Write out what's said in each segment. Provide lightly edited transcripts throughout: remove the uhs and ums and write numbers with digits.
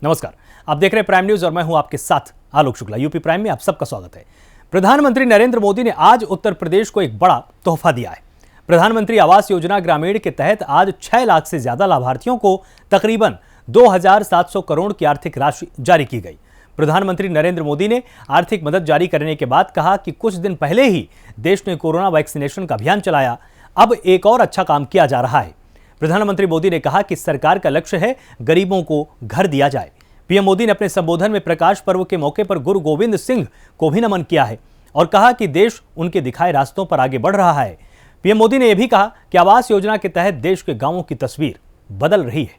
नमस्कार, आप देख रहे हैं प्राइम न्यूज और मैं हूं आपके साथ आलोक शुक्ला। यूपी प्राइम में आप सबका स्वागत है। प्रधानमंत्री नरेंद्र मोदी ने आज उत्तर प्रदेश को एक बड़ा तोहफा दिया है। प्रधानमंत्री आवास योजना ग्रामीण के तहत आज 6 लाख से ज्यादा लाभार्थियों को तकरीबन 2,700 करोड़ की आर्थिक राशि जारी की गई। प्रधानमंत्री नरेंद्र मोदी ने आर्थिक मदद जारी करने के बाद कहा कि कुछ दिन पहले ही देश ने कोरोना वैक्सीनेशन का अभियान चलाया, अब एक और अच्छा काम किया जा रहा है। प्रधानमंत्री मोदी ने कहा कि सरकार का लक्ष्य है गरीबों को घर दिया जाए। पीएम मोदी ने अपने संबोधन में प्रकाश पर्व के मौके पर गुरु गोविंद सिंह को भी नमन किया है और कहा कि देश उनके दिखाए रास्तों पर आगे बढ़ रहा है। पीएम मोदी ने यह भी कहा कि आवास योजना के तहत देश के गांवों की तस्वीर बदल रही है।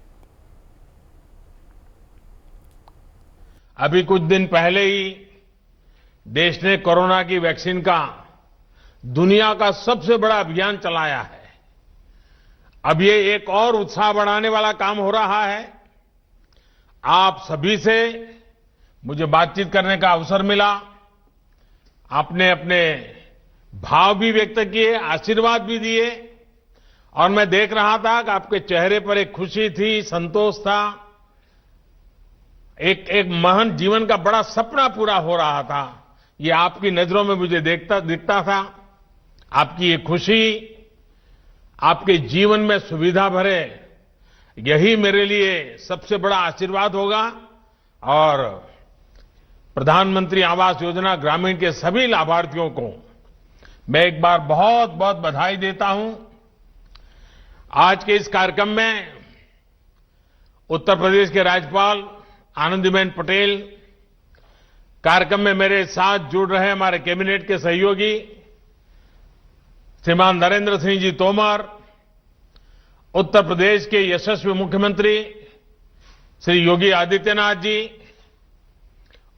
अभी कुछ दिन पहले ही देश ने कोरोना की वैक्सीन का दुनिया का सबसे बड़ा अभियान चलाया है। अब ये एक और उत्साह बढ़ाने वाला काम हो रहा है। आप सभी से मुझे बातचीत करने का अवसर मिला। आपने अपने भाव भी व्यक्त किए, आशीर्वाद भी दिए और मैं देख रहा था कि आपके चेहरे पर एक खुशी थी, संतोष था। एक महान जीवन का बड़ा सपना पूरा हो रहा था। ये आपकी नजरों में मुझे दिखता था। आपकी ये खुशी, आपके जीवन में सुविधा भरे, यही मेरे लिए सबसे बड़ा आशीर्वाद होगा। और प्रधानमंत्री आवास योजना ग्रामीण के सभी लाभार्थियों को मैं एक बार बहुत बहुत बधाई देता हूं। आज के इस कार्यक्रम में उत्तर प्रदेश के राज्यपाल आनंदीबेन पटेल, कार्यक्रम में मेरे साथ जुड़ रहे हमारे कैबिनेट के सहयोगी श्रीमान नरेंद्र सिंह जी तोमर, उत्तर प्रदेश के यशस्वी मुख्यमंत्री श्री योगी आदित्यनाथ जी,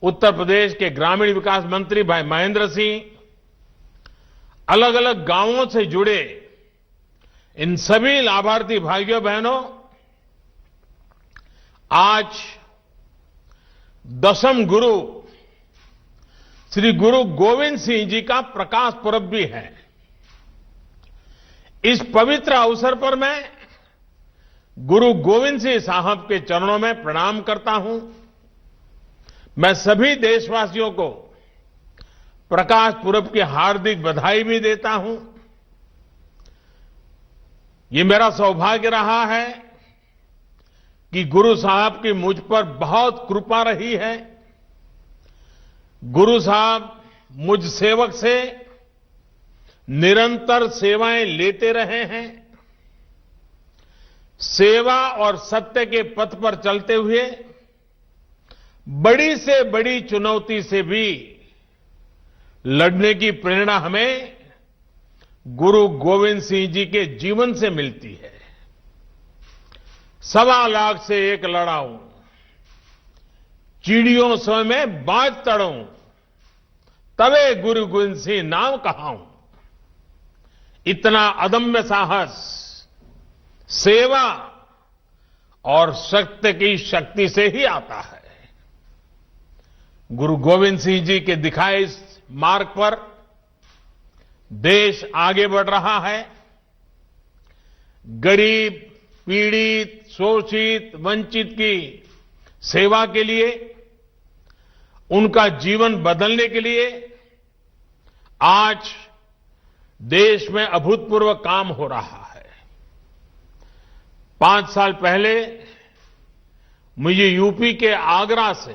उत्तर प्रदेश के ग्रामीण विकास मंत्री भाई महेंद्र सिंह, अलग अलग गांवों से जुड़े इन सभी लाभार्थी भाइयों बहनों, आज दशम गुरु श्री गुरु गोविंद सिंह जी का प्रकाश पर्व भी है। इस पवित्र अवसर पर मैं गुरु गोविंद सिंह साहब के चरणों में प्रणाम करता हूं। मैं सभी देशवासियों को प्रकाश पुरब की हार्दिक बधाई भी देता हूं। ये मेरा सौभाग्य रहा है कि गुरु साहब की मुझ पर बहुत कृपा रही है। गुरु साहब मुझ सेवक से निरंतर सेवाएं लेते रहे हैं। सेवा और सत्य के पथ पर चलते हुए बड़ी से बड़ी चुनौती से भी लड़ने की प्रेरणा हमें गुरु गोविंद सिंह जी के जीवन से मिलती है। 1.25 लाख से एक लड़ाऊं, चिड़ियों सो में बाज तड़ूं, तवे गुरु गोविंद सिंह नाम कहाऊं। इतना अदम्य साहस सेवा और सत्य की शक्ति से ही आता है। गुरु गोविंद सिंह जी के दिखाए इस मार्ग पर देश आगे बढ़ रहा है। गरीब, पीड़ित, शोषित, वंचित की सेवा के लिए, उनका जीवन बदलने के लिए आज देश में अभूतपूर्व काम हो रहा है। 5 साल पहले मुझे यूपी के आगरा से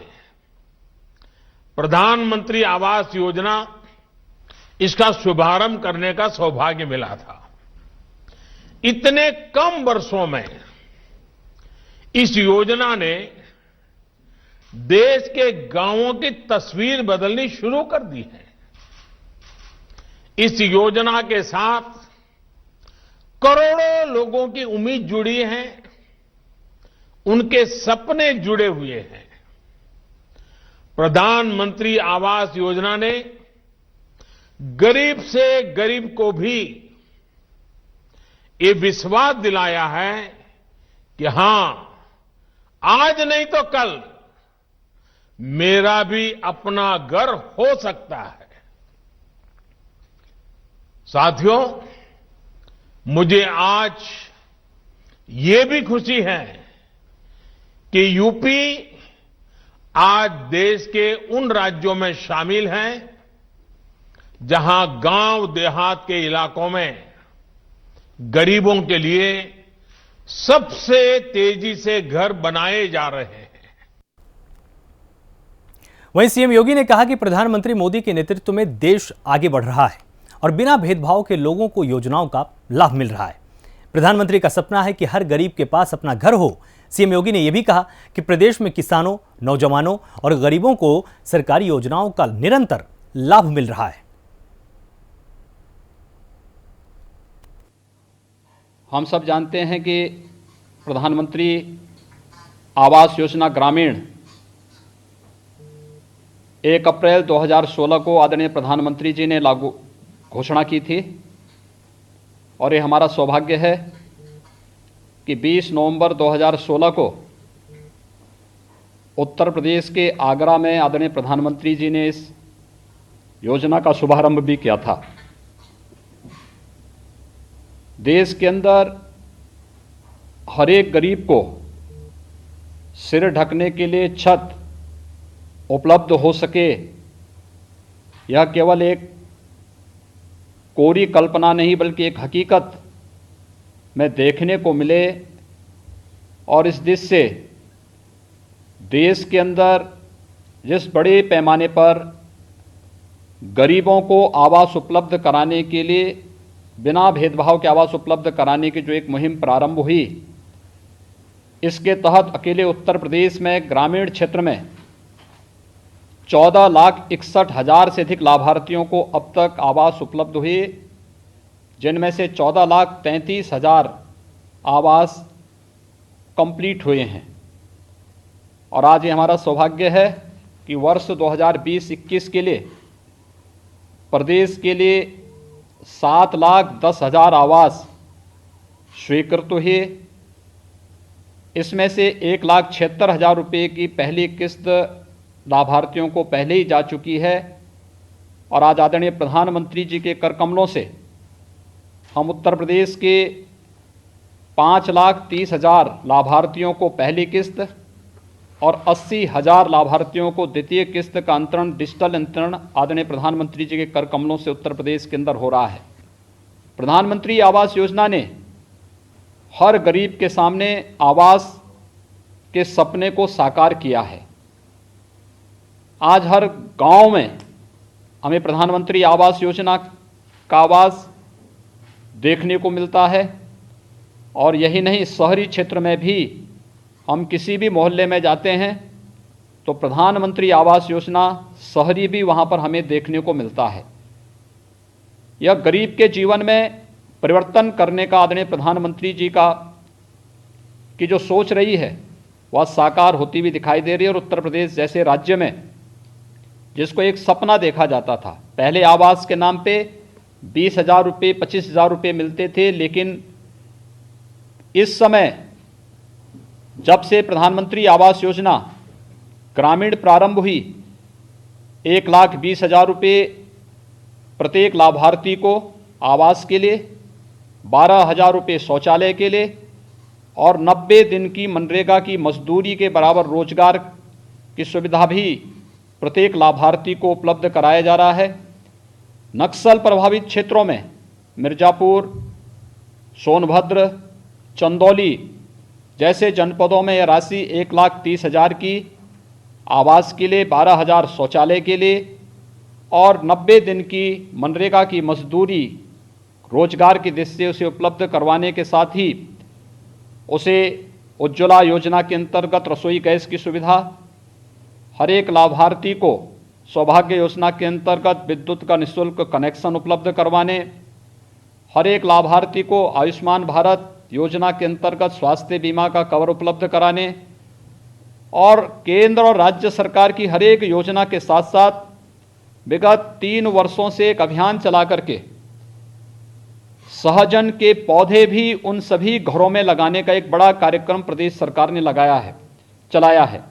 प्रधानमंत्री आवास योजना, इसका शुभारंभ करने का सौभाग्य मिला था। इतने कम वर्षों में इस योजना ने देश के गांवों की तस्वीर बदलनी शुरू कर दी है। इस योजना के साथ करोड़ों लोगों की उम्मीद जुड़ी है, उनके सपने जुड़े हुए हैं। प्रधानमंत्री आवास योजना ने गरीब से गरीब को भी ये विश्वास दिलाया है कि हां, आज नहीं तो कल मेरा भी अपना घर हो सकता है। साथियों, मुझे आज ये भी खुशी है कि यूपी आज देश के उन राज्यों में शामिल हैं जहां गांव देहात के इलाकों में गरीबों के लिए सबसे तेजी से घर बनाए जा रहे हैं। वहीं सीएम योगी ने कहा कि प्रधानमंत्री मोदी के नेतृत्व में देश आगे बढ़ रहा है और बिना भेदभाव के लोगों को योजनाओं का लाभ मिल रहा है। प्रधानमंत्री का सपना है कि हर गरीब के पास अपना घर हो। सीएम योगी ने यह भी कहा कि प्रदेश में किसानों, नौजवानों और गरीबों को सरकारी योजनाओं का निरंतर लाभ मिल रहा है। हम सब जानते हैं कि प्रधानमंत्री आवास योजना ग्रामीण 1 अप्रैल 2016 को आदरणीय प्रधानमंत्री जी ने लागू घोषणा की थी और ये हमारा सौभाग्य है कि 20 नवंबर 2016 को उत्तर प्रदेश के आगरा में आदरणीय प्रधानमंत्री जी ने इस योजना का शुभारंभ भी किया था। देश के अंदर हर एक गरीब को सिर ढकने के लिए छत उपलब्ध हो सके, यह केवल एक कोरी कल्पना नहीं बल्कि एक हकीकत में देखने को मिले और इस दिश से देश के अंदर जिस बड़े पैमाने पर गरीबों को आवास उपलब्ध कराने के लिए, बिना भेदभाव के आवास उपलब्ध कराने की जो एक मुहिम प्रारंभ हुई, इसके तहत अकेले उत्तर प्रदेश में ग्रामीण क्षेत्र में 14,61,000 से अधिक लाभार्थियों को अब तक आवास उपलब्ध हुए, जिनमें से 14,33,000 आवास कंप्लीट हुए हैं। और आज ये हमारा सौभाग्य है कि वर्ष 2020-21 के लिए प्रदेश के लिए 7,10,000 आवास स्वीकृत हुए। इसमें से 1,76,000 रुपये की पहली किस्त लाभार्थियों को पहले ही जा चुकी है और आज आदरणीय प्रधानमंत्री जी के कर कमलों से हम उत्तर प्रदेश के 5,30,000 लाभार्थियों को पहली किस्त और 80,000 लाभार्थियों को द्वितीय किस्त का अंतरण, डिजिटल अंतरण आदरणीय प्रधानमंत्री जी के कर कमलों से उत्तर प्रदेश के अंदर हो रहा है। प्रधानमंत्री आवास योजना ने हर गरीब के सामने आवास के सपने को साकार किया है। आज हर गांव में हमें प्रधानमंत्री आवास योजना का आवास देखने को मिलता है और यही नहीं, शहरी क्षेत्र में भी हम किसी भी मोहल्ले में जाते हैं तो प्रधानमंत्री आवास योजना शहरी भी वहां पर हमें देखने को मिलता है। यह गरीब के जीवन में परिवर्तन करने का आदरणीय प्रधानमंत्री जी का की जो सोच रही है वह साकार होती हुई दिखाई दे रही है। और उत्तर प्रदेश जैसे राज्य में जिसको एक सपना देखा जाता था, पहले आवास के नाम पे 20,000 रुपये, 25,000 रुपये मिलते थे, लेकिन इस समय जब से प्रधानमंत्री आवास योजना ग्रामीण प्रारंभ हुई, 1,20,000 रुपये प्रत्येक लाभार्थी को आवास के लिए, 12,000 रुपये शौचालय के लिए और 90 दिन की मनरेगा की मजदूरी के बराबर रोजगार की सुविधा भी प्रत्येक लाभार्थी को उपलब्ध कराया जा रहा है। नक्सल प्रभावित क्षेत्रों में मिर्जापुर, सोनभद्र, चंदौली जैसे जनपदों में यह राशि 1,30,000 की आवास के लिए, 12,000 शौचालय के लिए और 90 दिन की मनरेगा की मजदूरी रोजगार की दृष्टि से उसे उपलब्ध करवाने के साथ ही उसे उज्ज्वला योजना के अंतर्गत रसोई गैस की सुविधा, हर एक लाभार्थी को सौभाग्य योजना के अंतर्गत विद्युत का निःशुल्क कनेक्शन उपलब्ध करवाने, हर एक लाभार्थी को आयुष्मान भारत योजना के अंतर्गत स्वास्थ्य बीमा का कवर उपलब्ध कराने और केंद्र और राज्य सरकार की हर एक योजना के साथ साथ विगत 3 वर्षों से एक अभियान चला करके सहजन के पौधे भी उन सभी घरों में लगाने का एक बड़ा कार्यक्रम प्रदेश सरकार ने चलाया है।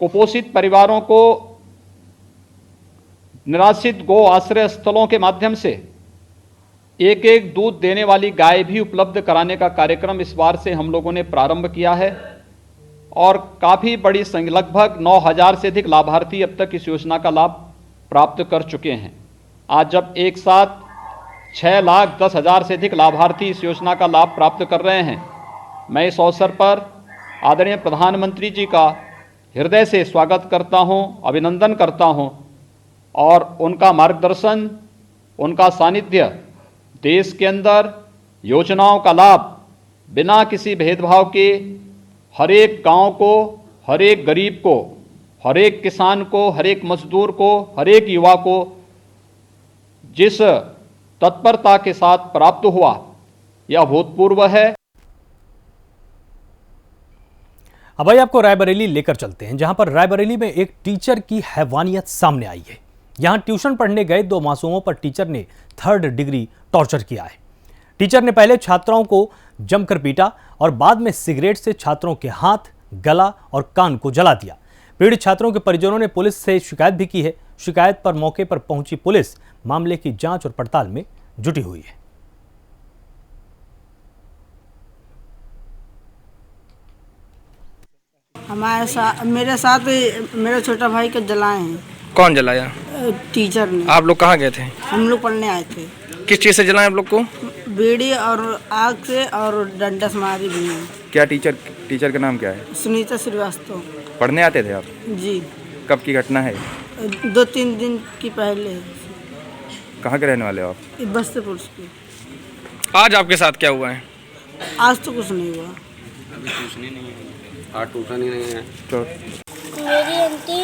कुपोषित परिवारों को निराश्रित गो आश्रय स्थलों के माध्यम से एक एक दूध देने वाली गाय भी उपलब्ध कराने का कार्यक्रम इस बार से हम लोगों ने प्रारंभ किया है और काफ़ी बड़ी संख्या लगभग 9,000 से अधिक लाभार्थी अब तक इस योजना का लाभ प्राप्त कर चुके हैं। आज जब एक साथ 6,10,000 से अधिक लाभार्थी इस योजना का लाभ प्राप्त कर रहे हैं, मैं इस अवसर पर आदरणीय प्रधानमंत्री जी का हृदय से स्वागत करता हूं, अभिनंदन करता हूं और उनका मार्गदर्शन, उनका सानिध्य देश के अंदर योजनाओं का लाभ बिना किसी भेदभाव के हर एक गांव को, हर एक गरीब को, हर एक किसान को, हर एक मजदूर को, हर एक युवा को जिस तत्परता के साथ प्राप्त हुआ, यह अभूतपूर्व है। अब भाई आपको रायबरेली लेकर चलते हैं, जहां पर रायबरेली में एक टीचर की हैवानियत सामने आई है। यहां ट्यूशन पढ़ने गए 2 मासूमों पर टीचर ने 3rd डिग्री टॉर्चर किया है। टीचर ने पहले छात्राओं को जमकर पीटा और बाद में सिगरेट से छात्रों के हाथ, गला और कान को जला दिया। पीड़ित छात्रों के परिजनों ने पुलिस से शिकायत भी की है। शिकायत पर मौके पर पहुंची पुलिस मामले की जांच और पड़ताल में जुटी हुई है। मेरे साथ मेरा छोटा भाई को जलाए हैं। कौन जलाया? टीचर ने। आप लोग कहाँ गए थे? हम लोग पढ़ने आए थे। किस चीज़ से जलाए आप लोग को? बीड़ी और आग से और डंडा से मारी भी है। क्या टीचर का नाम क्या है? सुनीता श्रीवास्तव। पढ़ने आते थे आप? जी। कब की घटना है? 2-3 दिन की पहले। कहाँ के रहने वाले हो आप? बस्तीपुर की। आज आपके साथ क्या हुआ है? आज तो कुछ नहीं हुआ। अभी टूटने नहीं है, आज टूटा नहीं है। तो मेरी आंटी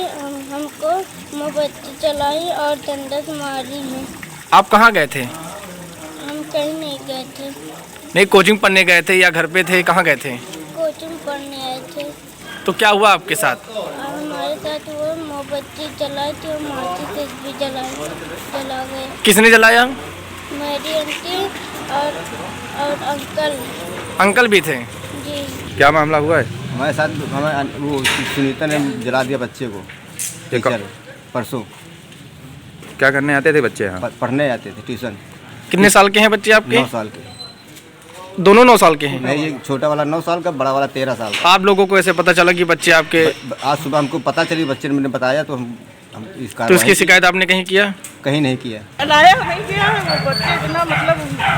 हमको मोमबत्ती चलाई और डंडा से मारी है। आप कहाँ गए थे? हम कहीं नहीं गए थे। नहीं, कोचिंग पढ़ने गए थे या घर पे थे? कहाँ गए थे? कोचिंग पढ़ने आए थे। तो क्या हुआ आपके साथ? हमारे साथ वो मोमबत्ती जलाई थी और माचिस भी जला गए। किसने जलाया? मेरी आंटी और अंकल। अंकल भी थे? जी। क्या मामला हुआ है? हमारे साथ वो सुनीता ने जला दिया बच्चे को। टीचर परसों। क्या करने आते थे बच्चे यहाँ? पढ़ने आते थे ट्यूशन। कितने साल के हैं बच्चे आपके? 9 साल के। दोनों 9 साल के हैं? नहीं, ये छोटा वाला 9 साल का, बड़ा वाला 13 साल का। आप लोगों को ऐसे पता चला कि बच्चे आपके? आज सुबह हमको पता चली, बच्चे ने बताया तो हम तो इसकी शिकायत आपने कहीं किया? कहीं नहीं किया। लाया नहीं किया। बच्चे इतना मतलब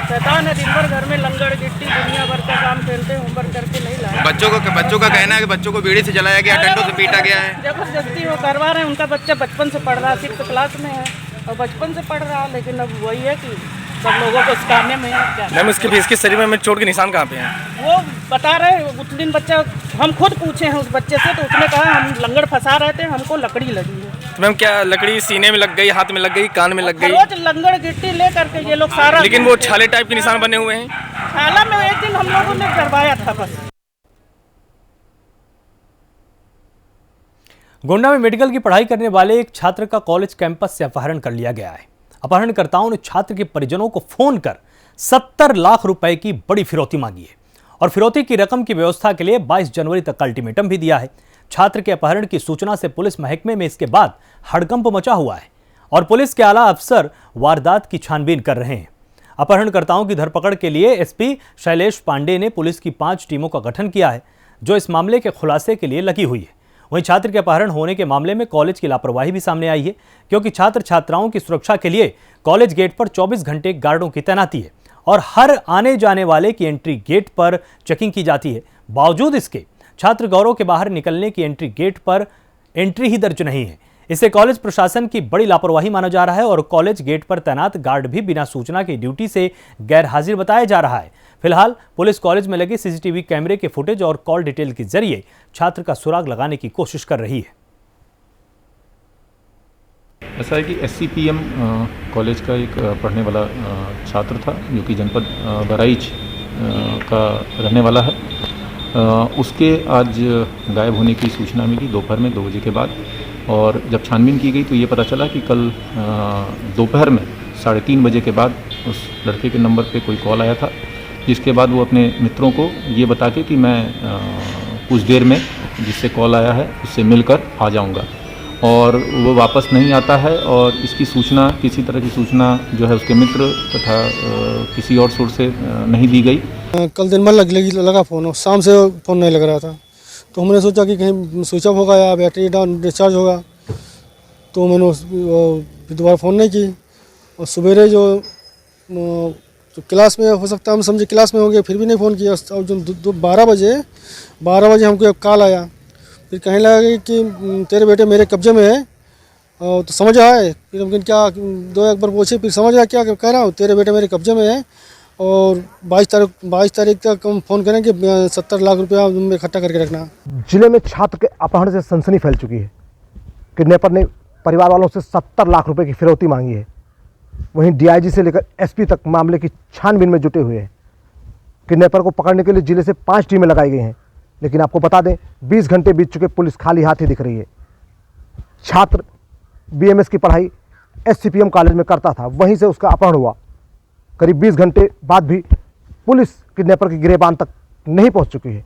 शैतान है, दिन भर घर में लंगड़ गिट्टी दुनिया भर का काम खेलते, होमवर्क करके नहीं लाए। बच्चों का कहना है कि बच्चों को बीड़ी से जलाया गया, डंडों से पीटा गया है। जबरदस्ती वो करवा रहे हैं। उनका बच्चा बचपन से पढ़ रहा है, 6th क्लास में है और बचपन से पढ़ रहा है, लेकिन अब वही है कि सब लोगों को इस काम में मेहनत क्या। मैम, इसके शरीर में चोट के निशान कहाँ पे हैं? वो बता रहे उस दिन बच्चा, हम खुद पूछे हैं उस बच्चे से, तो उसने कहा हम लंगड़ फंसा रहे थे, हमको लकड़ी लगी है। तो मैम, क्या लकड़ी सीने में लग गई, हाथ में लग गई, कान में लग गई? रोज लंगड़ गिट्टी ले करके ये लोग सारा। लेकिन वो छाले टाइप के निशान बने हुए हैं। छाला में एक दिन हम लोगों ने करवाया था बस। गोंडा में मेडिकल की पढ़ाई करने वाले एक छात्र का कॉलेज कैंपस से अपहरण कर लिया गया है। अपहरणकर्ताओं ने छात्र के परिजनों को फोन कर 70 लाख रुपए की बड़ी फिरौती मांगी है और फिरौती की रकम की व्यवस्था के लिए 22 जनवरी तक अल्टीमेटम भी दिया है। छात्र के अपहरण की सूचना से पुलिस महकमे में इसके बाद हड़कंप मचा हुआ है और पुलिस के आला अफसर वारदात की छानबीन कर रहे हैं। अपहरणकर्ताओं की धरपकड़ के लिए एसपी शैलेश पांडे ने पुलिस की 5 टीमों का गठन किया है, जो इस मामले के खुलासे के लिए लगी हुई है। वहीं छात्र के अपहरण होने के मामले में कॉलेज की लापरवाही भी सामने आई है, क्योंकि छात्र छात्राओं की सुरक्षा के लिए कॉलेज गेट पर 24 घंटे गार्डों की तैनाती है और हर आने जाने वाले की एंट्री गेट पर चेकिंग की जाती है। बावजूद इसके छात्र गौरव के बाहर निकलने की एंट्री गेट पर एंट्री ही दर्ज नहीं है। इसे कॉलेज प्रशासन की बड़ी लापरवाही माना जा रहा है और कॉलेज गेट पर तैनात गार्ड भी बिना सूचना की ड्यूटी से गैर हाजिर बताया जा रहा है। फिलहाल पुलिस कॉलेज में लगे सीसीटीवी कैमरे के फुटेज और कॉल डिटेल के जरिए छात्र का सुराग लगाने की कोशिश कर रही है। ऐसा है कि SCPM कॉलेज का एक पढ़ने वाला छात्र था, जो कि जनपद बहराइच का रहने वाला है। उसके आज गायब होने की सूचना मिली दोपहर में 2 बजे के बाद, और जब छानबीन की गई तो ये पता चला कि कल दोपहर में 3:30 बजे के बाद उस लड़के के नंबर पे कोई कॉल आया था, जिसके बाद वो अपने मित्रों को ये बता के कि मैं कुछ देर में जिससे कॉल आया है उससे मिलकर आ जाऊंगा, और वो वापस नहीं आता है। और इसकी सूचना, किसी तरह की सूचना जो है उसके मित्र तथा किसी और सोर्स से नहीं दी गई। कल दिन भर लगा फ़ोन, शाम से फ़ोन नहीं लग रहा था, तो हमने सोचा कि कहीं स्विच ऑफ होगा या बैटरी डाउन डिस्चार्ज होगा, तो मैंने फिर दोबारा फ़ोन नहीं की। और सवेरे जो क्लास में हो सकता है हम समझे क्लास में होंगे, फिर भी नहीं फ़ोन किया। और जो 12 बजे हमको एक कॉल आया, फिर कहने लगा कि तेरे बेटे मेरे कब्जे में है। तो समझ आए, फिर हम क्या दो एक बार पूछे, फिर समझ आया क्या कह रहा हूँ, तेरे बेटे मेरे कब्जे में है और 22 तारीख तक हम फ़ोन करेंगे, 70 लाख रुपया इकट्ठा करके रखना। जिले में छात्र के अपहरण से सनसनी फैल चुकी है। किडनैपर ने परिवार वालों से 70 लाख रुपए की फिरौती मांगी है। वहीं डीआईजी से लेकर एसपी तक मामले की छानबीन में जुटे हुए हैं। किडनैपर को पकड़ने के लिए जिले से 5 टीमें लगाई गई हैं, लेकिन आपको बता दें 20 घंटे बीत चुके, पुलिस खाली हाथ ही दिख रही है। छात्र बीएमएस की पढ़ाई एससीपीएम कॉलेज में करता था, वहीं से उसका अपहरण हुआ। करीब 20 घंटे बाद भी पुलिस किडनैपर की गिरफ्तार तक नहीं पहुंच चुकी है।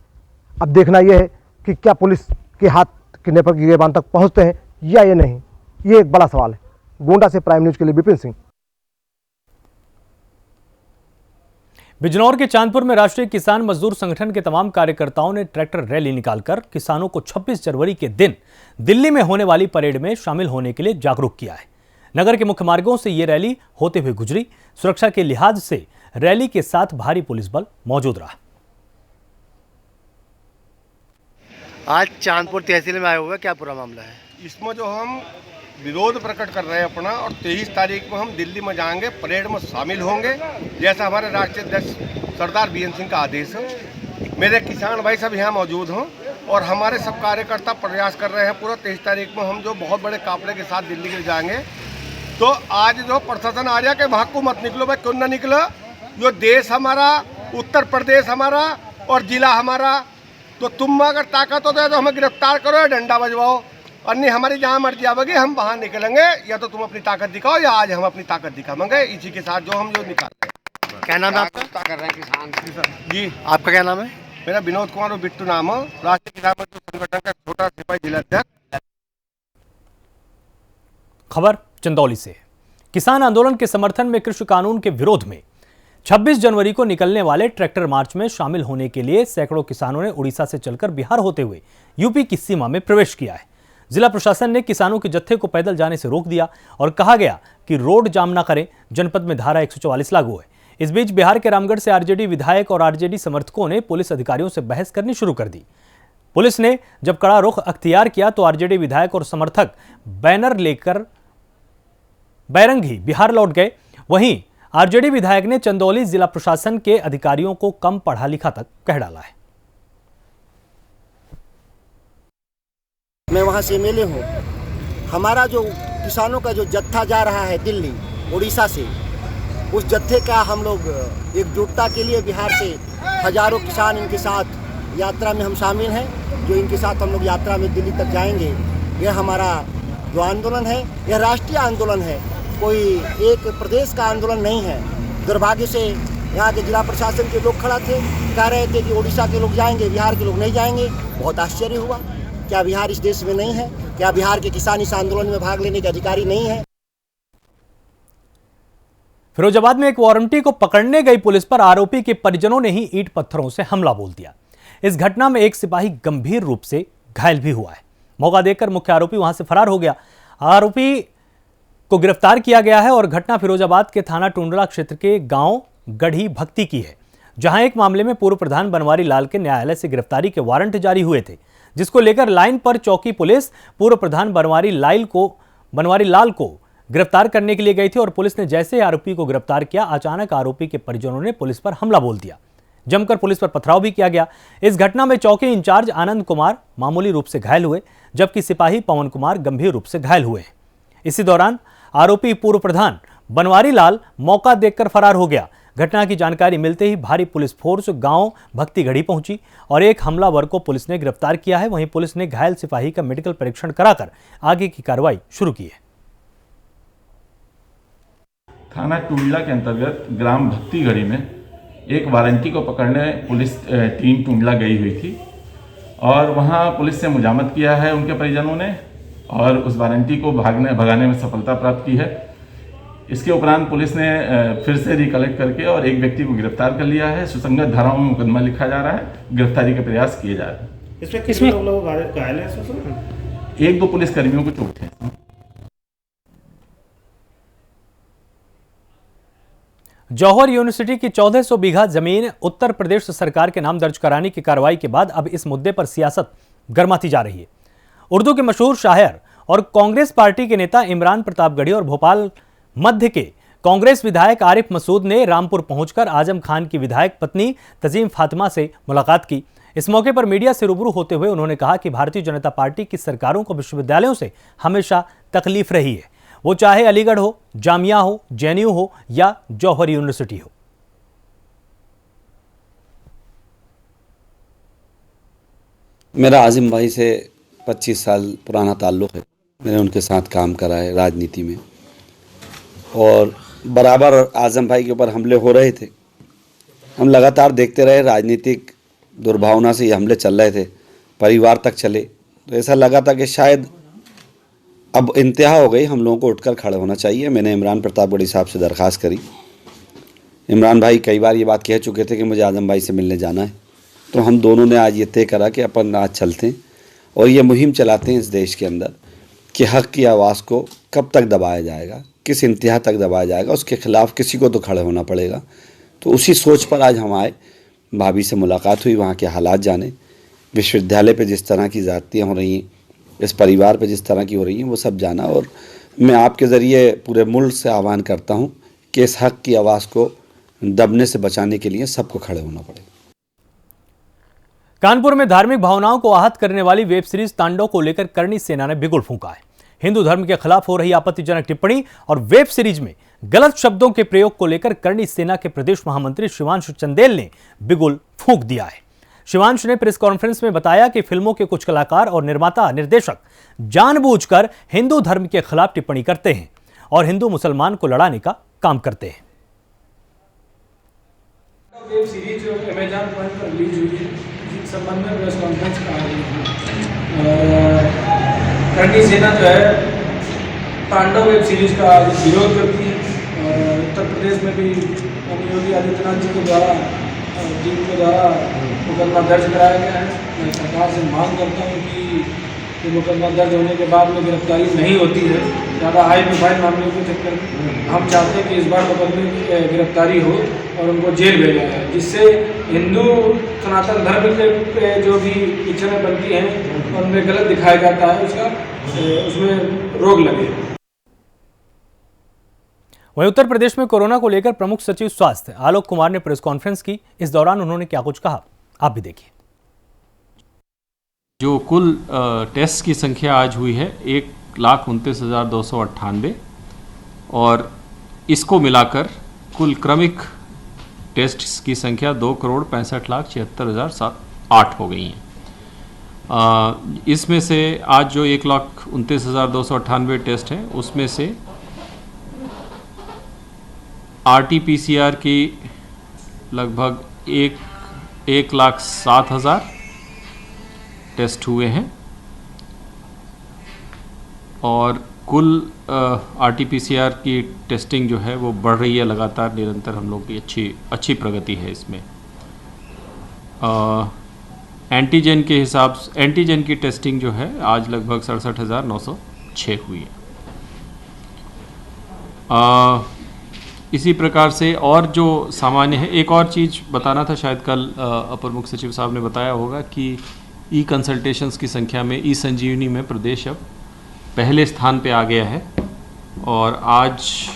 अब देखना यह है कि क्या पुलिस के हाथ किडनैपर की गिरफ्तार तक पहुंचते हैं या ये नहीं, ये एक बड़ा सवाल है। गोंडा से प्राइम न्यूज के लिए विपिन सिंह। बिजनौर के चांदपुर में राष्ट्रीय किसान मजदूर संगठन के तमाम कार्यकर्ताओं ने ट्रैक्टर रैली निकालकर किसानों को 26 जनवरी के दिन दिल्ली में होने वाली परेड में शामिल होने के लिए जागरूक किया है। नगर के मुख्य मार्गों से ये रैली होते हुए गुजरी। सुरक्षा के लिहाज से रैली के साथ भारी पुलिस बल मौजूद रहा। आज चांदपुर तहसील में आए हुए, क्या पूरा मामला है? इसमें जो हम विरोध प्रकट कर रहे हैं अपना, और 23 तारीख को हम दिल्ली में जाएंगे, परेड में शामिल होंगे जैसा हमारे राष्ट्रीय अध्यक्ष सरदार बीएन सिंह का आदेश है। मेरे किसान भाई सब यहाँ मौजूद हों और हमारे सब कार्यकर्ता प्रयास कर रहे हैं पूरा 23 तारीख को हम जो बहुत बड़े काफले के साथ दिल्ली के जाएंगे। तो आज जो प्रशासन आ रहा है कि भागो मत निकलो, भाई क्यों ना निकलो, जो देश हमारा, उत्तर प्रदेश हमारा और जिला हमारा, तो तुम अगर ताकत हो तो हमें गिरफ्तार करो या डंडा बजवाओ, और नहीं हमारी जहाँ मर्जी आवेगी हम वहाँ निकलेंगे, या तो तुम अपनी ताकत दिखाओ या आज हम अपनी ताकत दिखाएंगे। इसी के साथ जो हम जो निकाल रहे हैं। क्या नाम है आपका? कर रहे हैं किसान जी। आपका क्या नाम है? मेरा विनोद कुमार और बिट्टू नाम है, राष्ट्रीय किसान मजदूर संगठन का छोटा सिपाही जिला अध्यक्ष। खबर चंदौली से। किसान आंदोलन के समर्थन में कृषि कानून के विरोध में 26 जनवरी को निकलने वाले ट्रैक्टर मार्च में शामिल होने के लिए सैकड़ों किसानों ने उड़ीसा से चलकर बिहार होते हुए यूपी की सीमा में प्रवेश किया है। जिला प्रशासन ने किसानों के जत्थे को पैदल जाने से रोक दिया और कहा गया कि रोड जाम न करें। जनपद में धारा 144 लागू है। इस बीच बिहार के रामगढ़ से आरजेडी विधायक और आरजेडी समर्थकों ने पुलिस अधिकारियों से बहस करनी शुरू कर दी। पुलिस ने जब कड़ा रुख अख्तियार किया तो आरजेडी विधायक और समर्थक बैनर लेकर बैरंगी बिहार लौट गए। वहीं आरजेडी विधायक ने चंदौली जिला प्रशासन के अधिकारियों को कम पढ़ा लिखा तक कह डाला है। मैं वहाँ से एमएलए हूँ। हमारा जो किसानों का जो जत्था जा रहा है दिल्ली उड़ीसा से, उस जत्थे का हम लोग एकजुटता के लिए बिहार से हजारों किसान इनके साथ यात्रा में हम शामिल हैं। जो इनके साथ हम लोग यात्रा में दिल्ली तक जाएंगे। यह हमारा जो आंदोलन है यह राष्ट्रीय आंदोलन है, कोई एक प्रदेश का आंदोलन नहीं है। दुर्भाग्य से यहाँ के जिला प्रशासन के लोग खड़ा थे, कह रहे थे कि उड़ीसा के लोग जाएंगे, बिहार के लोग नहीं जाएंगे। बहुत आश्चर्य हुआ। क्या बिहार इस देश में नहीं है? क्या बिहार के किसान इस आंदोलन में भाग लेने के अधिकारी नहीं है? फिरोजाबाद में एक वारंटी को पकड़ने गई पुलिस पर आरोपी के परिजनों ने ही ईंट पत्थरों से हमला बोल दिया। इस घटना में एक सिपाही गंभीर रूप से घायल भी हुआ है। मौका देखकर मुख्य आरोपी वहां से फरार हो गया। आरोपी को गिरफ्तार किया गया है और घटना फिरोजाबाद के थाना टुंडला क्षेत्र के गांव गढ़ी भक्ति की है, जहां एक मामले में पूर्व प्रधान बनवारी लाल के न्यायालय से गिरफ्तारी के वारंट जारी हुए थे, जिसको लेकर लाइन पर चौकी पुलिस पूर्व प्रधान बनवारी लाल को गिरफ्तार करने के लिए गई थी। और पुलिस ने जैसे ही आरोपी को गिरफ्तार किया, अचानक आरोपी के परिजनों ने पुलिस पर हमला बोल दिया। जमकर पुलिस पर पथराव भी किया गया। इस घटना में चौकी इंचार्ज आनंद कुमार मामूली रूप से घायल हुए, जबकि सिपाही पवन कुमार गंभीर रूप से घायल हुए। इसी दौरान आरोपी पूर्व प्रधान बनवारी लाल मौका देखकर फरार हो गया। घटना की जानकारी मिलते ही भारी पुलिस फोर्स गांव भक्तिगढ़ी पहुंची और एक हमलावर को पुलिस ने गिरफ्तार किया है। वहीं पुलिस ने घायल सिपाही का मेडिकल परीक्षण कराकर आगे की कार्रवाई शुरू की है। थाना टुंडला के अंतर्गत ग्राम भक्तिगढ़ी में एक वारंटी को पकड़ने पुलिस टीम टुंडला गई हुई थी और वहां पुलिस से मुजामत किया है उनके परिजनों ने और उस वारंटी को भगाने में सफलता प्राप्त की है। इसके उपरांत पुलिस ने फिर से रिकलेक्ट करके और एक व्यक्ति को गिरफ्तार कर लिया है। सुसंगत धाराओं में मुकदमा लिखा जा रहा है, गिरफ्तारी के प्रयास किए जा रहे हैं। इसमें कितने लोग घायल हैं सर? 1-2 पुलिस कर्मियों को चोट है। जौहर यूनिवर्सिटी की 1400 बीघा जमीन उत्तर प्रदेश सरकार के नाम दर्ज कराने की कार्रवाई के बाद अब इस मुद्दे पर सियासत गर्माती जा रही है। उर्दू के मशहूर शायर और कांग्रेस पार्टी के नेता इमरान प्रतापगढ़ी और भोपाल मध्य के कांग्रेस विधायक आरिफ मसूद ने रामपुर पहुंचकर आजम खान की विधायक पत्नी तजीम फातिमा से मुलाकात की। इस मौके पर मीडिया से रूबरू होते हुए उन्होंने कहा कि भारतीय जनता पार्टी की सरकारों को विश्वविद्यालयों से हमेशा तकलीफ रही है, वो चाहे अलीगढ़ हो, जामिया हो, जेएनयू हो या जौहर यूनिवर्सिटी हो। मेरा आजिम भाई से 25 साल पुराना ताल्लुक़ है। मैंने उनके साथ काम करा है राजनीति में, और बराबर आजम भाई के ऊपर हमले हो रहे थे। हम लगातार देखते रहे, राजनीतिक दुर्भावना से ये हमले चल रहे थे, परिवार तक चले। तो ऐसा लगा था कि शायद अब इंतहा हो गई, हम लोगों को उठकर खड़े होना चाहिए। मैंने इमरान प्रतापगढ़ी साहब से दरख्वास्त करी। इमरान भाई कई बार ये बात कह चुके थे कि मुझे आजम भाई से मिलने जाना है, तो हम दोनों ने आज ये तय करा कि अपन आज चलते हैं और ये मुहिम चलाते हैं इस देश के अंदर कि हक़ की आवाज़ को कब तक दबाया जाएगा, किस इंतहा तक दबाया जाएगा, उसके ख़िलाफ़ किसी को तो खड़े होना पड़ेगा। तो उसी सोच पर आज हम आए। भाभी से मुलाकात हुई, वहाँ के हालात जाने, विश्वविद्यालय पे जिस तरह की ज़्यादतियाँ हो रही हैं, इस परिवार पे जिस तरह की हो रही हैं, वो सब जाना। और मैं आपके ज़रिए पूरे मुल्क से आह्वान करता हूँ कि इस हक़ की आवाज़ को दबने से बचाने के लिए सबको खड़े होना पड़ेगा। कानपुर में धार्मिक भावनाओं को आहत करने वाली वेब सीरीज तांडव को लेकर करणी सेना ने बिगुल फूंका है। हिंदू धर्म के खिलाफ हो रही आपत्तिजनक टिप्पणी और वेब सीरीज में गलत शब्दों के प्रयोग को लेकर करणी सेना के प्रदेश महामंत्री शिवांशु चंदेल ने बिगुल फूंक दिया है। शिवांश ने प्रेस कॉन्फ्रेंस में बताया कि फिल्मों के कुछ कलाकार और निर्माता निर्देशक जानबूझकर हिंदू धर्म के खिलाफ टिप्पणी करते हैं और हिंदू मुसलमान को लड़ाने का काम करते हैं। वेब सीरीज जो अमेजॉन प्राइम पर रिलीज हुई है, इस संबंध में प्रेस कॉन्फ्रेंस का करणी सेना जो है तांडव वेब सीरीज का विरोध करती है। और उत्तर प्रदेश में भी योगी आदित्यनाथ जी के द्वारा टीम के द्वारा मुकदमा दर्ज कराया गया है। मैं सरकार से मांग करता हूँ कि ये मुकदमा दर्ज होने के बाद में गिरफ्तारी नहीं होती है, ज़्यादा हाई प्रोफाइल मामले के चक्कर में हम चाहते हैं कि इस बार मुकदमे की गिरफ्तारी हो और उनको जेल भेजा जाए, जिससे हिंदू सनातन धर्म के जो भी पिक्चरें बनती हैं उनमें गलत दिखाया जाता है, उसमें रोक लगे। वहीं उत्तर प्रदेश में कोरोना को लेकर प्रमुख सचिव स्वास्थ्य आलोक कुमार ने प्रेस कॉन्फ्रेंस की। इस दौरान उन्होंने क्या कुछ कहा, आप भी देखिए। जो कुल टेस्ट की संख्या आज हुई है 1,29,298 और इसको मिलाकर कुल क्रमिक टेस्ट की संख्या 2,65,76,708 हो गई हैं। इसमें से आज जो 1,29,298 टेस्ट हैं उसमें से RT-PCR की लगभग 1,07,000 टेस्ट हुए हैं और कुल RT-PCR की टेस्टिंग जो है वो बढ़ रही है लगातार, निरंतर हम लोग की अच्छी प्रगति है इसमें। एंटीजन के हिसाब से एंटीजन की टेस्टिंग जो है आज लगभग 67,906 हुई है। इसी प्रकार से और जो सामान्य है, एक और चीज़ बताना था, शायद कल अपर मुख्य सचिव साहब ने बताया होगा कि ई कंसल्टेशंस की संख्या में ई संजीवनी में प्रदेश अब पहले स्थान पे आ गया है। और आज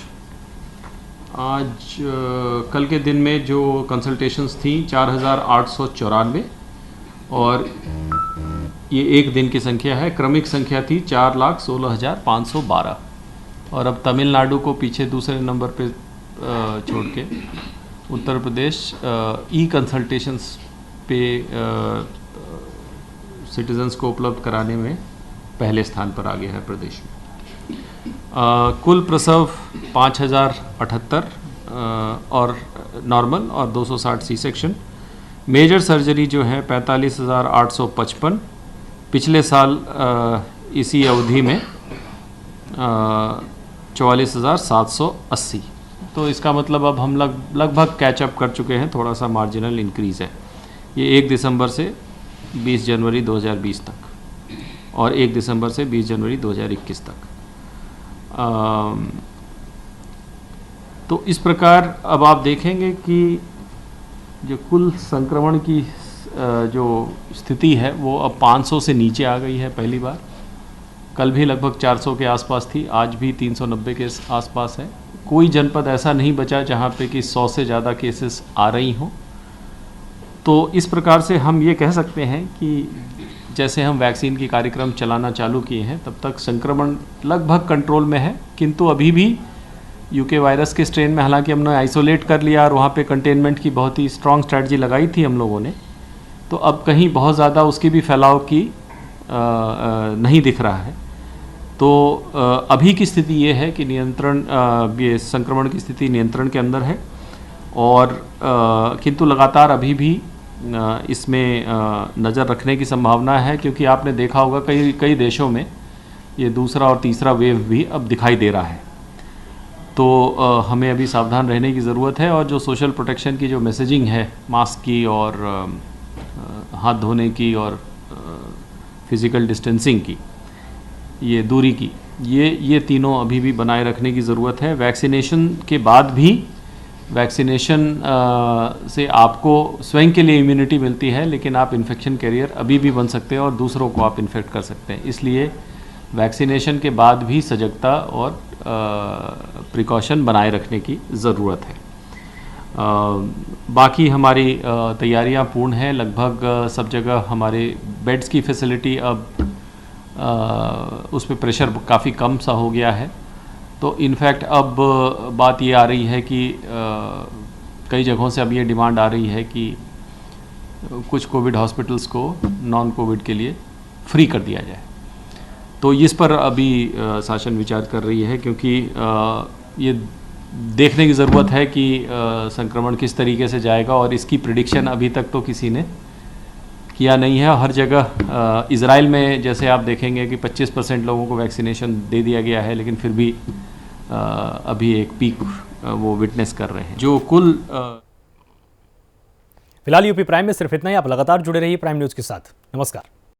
कल के दिन में जो कंसल्टेशंस थी 4,894 और ये एक दिन की संख्या है। क्रमिक संख्या थी 4,16,512 और अब तमिलनाडु को पीछे दूसरे नंबर पे छोड़ के उत्तर प्रदेश ई कंसल्टेशंस पे सिटीजन्स को उपलब्ध कराने में पहले स्थान पर आ गया है प्रदेश में। कुल प्रसव 5,078 और नॉर्मल और 260 सी सेक्शन। मेजर सर्जरी जो है 45,855, पिछले साल इसी अवधि में 44,780। तो इसका मतलब अब हम लगभग कैचअप कर चुके हैं, थोड़ा सा मार्जिनल इंक्रीज़ है। ये 1 दिसंबर से 20 जनवरी 2020 तक और 1 दिसंबर से 20 जनवरी 2021 तक। तो इस प्रकार अब आप देखेंगे कि जो कुल संक्रमण की जो स्थिति है वो अब 500 से नीचे आ गई है पहली बार। कल भी लगभग 400 के आसपास थी, आज भी 390 के आसपास है। कोई जनपद ऐसा नहीं बचा जहाँ पे कि 100 से ज़्यादा केसेस आ रही हों। तो इस प्रकार से हम ये कह सकते हैं कि जैसे हम वैक्सीन की कार्यक्रम चलाना चालू किए हैं तब तक संक्रमण लगभग कंट्रोल में है, किंतु अभी भी यूके वायरस के स्ट्रेन में हालांकि हमने आइसोलेट कर लिया और वहाँ पे कंटेनमेंट की बहुत ही स्ट्रॉन्ग स्ट्रैटेजी लगाई थी हम लोगों ने, तो अब कहीं बहुत ज़्यादा उसकी भी फैलाव की नहीं दिख रहा है। तो अभी की स्थिति ये है कि ये संक्रमण की स्थिति नियंत्रण के अंदर है और किंतु लगातार अभी भी इसमें नज़र रखने की संभावना है, क्योंकि आपने देखा होगा कई देशों में ये दूसरा और तीसरा वेव भी अब दिखाई दे रहा है। तो हमें अभी सावधान रहने की ज़रूरत है और जो सोशल प्रोटेक्शन की जो मैसेजिंग है, मास्क की और हाथ धोने की और फिज़िकल डिस्टेंसिंग की, ये दूरी की, ये तीनों अभी भी बनाए रखने की ज़रूरत है। वैक्सीनेशन के बाद भी वैक्सीनेशन से आपको स्वयं के लिए इम्यूनिटी मिलती है, लेकिन आप इन्फेक्शन कैरियर अभी भी बन सकते हैं और दूसरों को आप इन्फेक्ट कर सकते हैं। इसलिए वैक्सीनेशन के बाद भी सजगता और प्रिकॉशन बनाए रखने की ज़रूरत है। बाकी हमारी तैयारियां पूर्ण हैं, लगभग सब जगह हमारे बेड्स की फैसिलिटी अब उस पर प्रेशर काफ़ी कम सा हो गया है। तो इनफैक्ट अब बात ये आ रही है कि कई जगहों से अब ये डिमांड आ रही है कि कुछ कोविड हॉस्पिटल्स को नॉन कोविड के लिए फ्री कर दिया जाए। तो इस पर अभी शासन विचार कर रही है, क्योंकि ये देखने की ज़रूरत है कि संक्रमण किस तरीके से जाएगा और इसकी प्रिडिक्शन अभी तक तो किसी ने किया नहीं है। हर जगह इज़राइल में जैसे आप देखेंगे कि 25% लोगों को वैक्सीनेशन दे दिया गया है, लेकिन फिर भी अभी एक पीक वो विटनेस कर रहे हैं। जो कुल फिलहाल यूपी प्राइम में सिर्फ इतना ही। आप लगातार जुड़े रहिए प्राइम न्यूज़ के साथ। नमस्कार।